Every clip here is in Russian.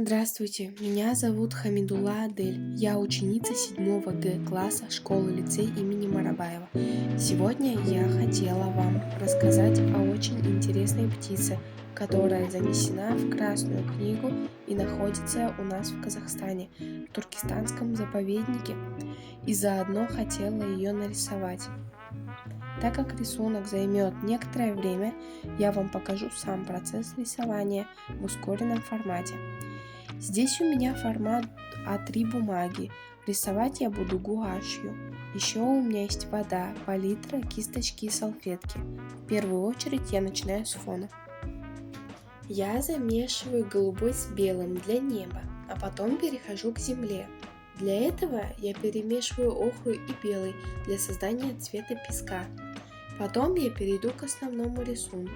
Здравствуйте, меня зовут Хамидулла Адель. Я ученица 7 Г класса школы-лицей имени Марабаева. Сегодня я хотела вам рассказать о очень интересной птице, которая занесена в Красную книгу и находится у нас в Казахстане, в Туркестанском заповеднике, и заодно хотела ее нарисовать. Так как рисунок займет некоторое время, я вам покажу сам процесс рисования в ускоренном формате. Здесь у меня формат А3 бумаги. Рисовать я буду гуашью. Еще у меня есть вода, палитра, кисточки и салфетки. В первую очередь я начинаю с фона. Я замешиваю голубой с белым для неба, а потом перехожу к земле. Для этого я перемешиваю охру и белый для создания цвета песка. Потом я перейду к основному рисунку.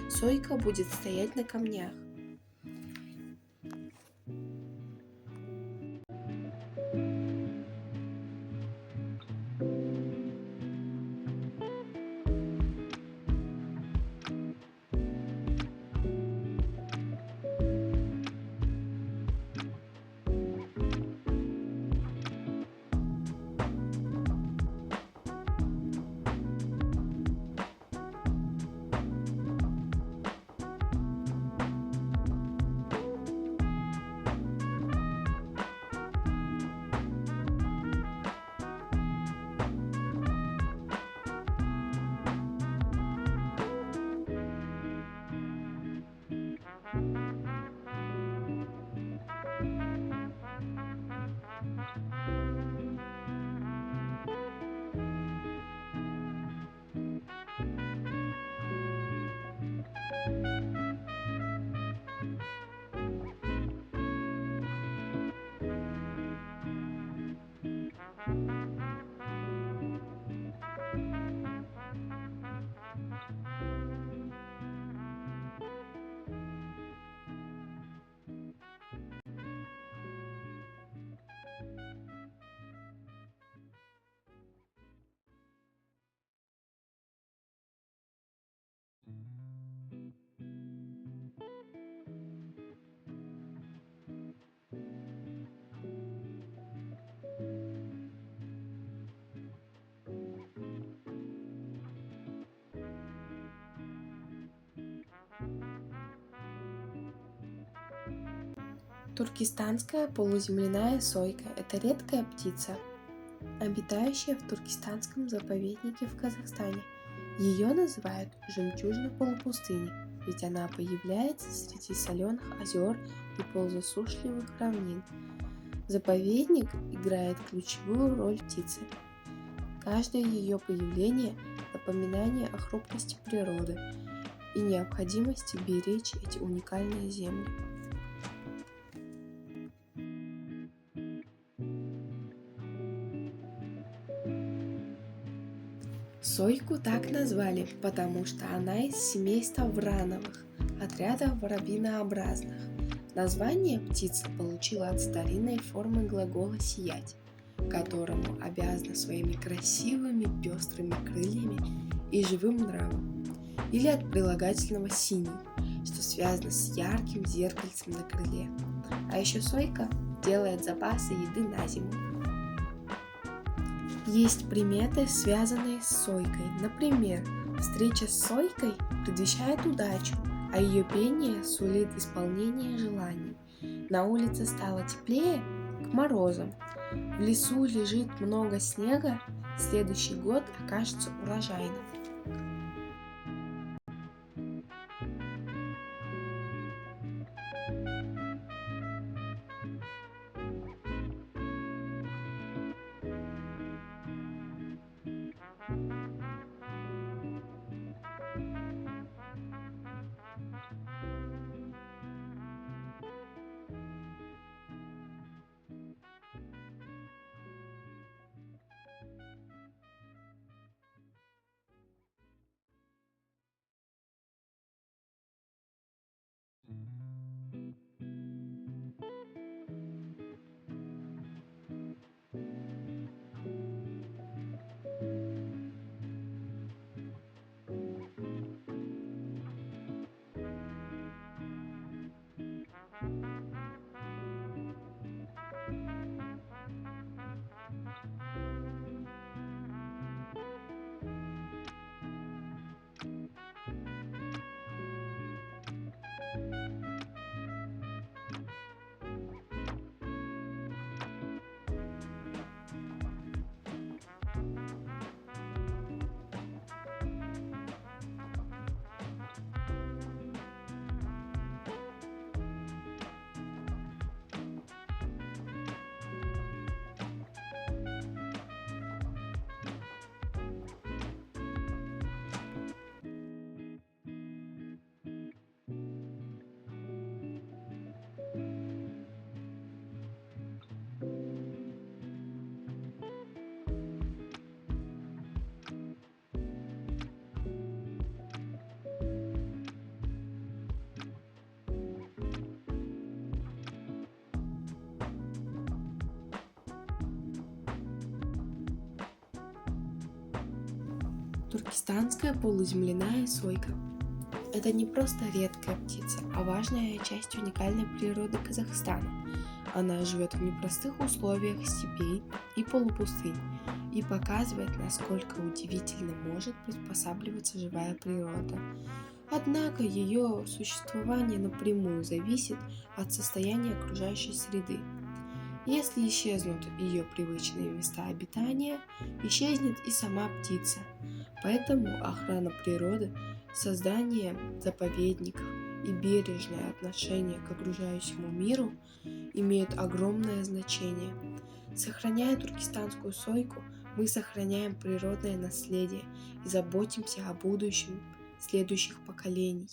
Сойка будет стоять на камнях. Туркестанская полуземляная сойка – это редкая птица, обитающая в Туркестанском заповеднике в Казахстане. Ее называют жемчужной полупустыней, ведь она появляется среди соленых озер и полузасушливых равнин. Заповедник играет ключевую роль птицы. Каждое ее появление – напоминание о хрупкости природы и необходимости беречь эти уникальные земли. Сойку так назвали, потому что она из семейства врановых, отряда воробьинообразных. Название птица получила от старинной формы глагола «сиять», которому обязана своими красивыми пестрыми крыльями и живым нравом, или от прилагательного «синий», что связано с ярким зеркальцем на крыле. А еще сойка делает запасы еды на зиму. Есть приметы, связанные с сойкой. Например, встреча с сойкой предвещает удачу, а ее пение сулит исполнение желаний. На улице стало теплее к морозам. В лесу лежит много снега, следующий год окажется урожайным. Туркестанская полуземляная сойка. Это не просто редкая птица, а важная часть уникальной природы Казахстана. Она живет в непростых условиях степей и полупустынь и показывает, насколько удивительно может приспосабливаться живая природа. Однако ее существование напрямую зависит от состояния окружающей среды. Если исчезнут ее привычные места обитания, исчезнет и сама птица. Поэтому охрана природы, создание заповедников и бережное отношение к окружающему миру имеют огромное значение. Сохраняя туркестанскую сойку, мы сохраняем природное наследие и заботимся о будущем следующих поколений.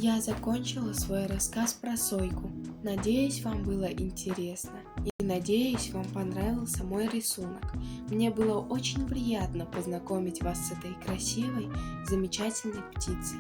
Я закончила свой рассказ про сойку. Надеюсь, вам было интересно. И надеюсь, вам понравился мой рисунок. Мне было очень приятно познакомить вас с этой красивой, замечательной птицей.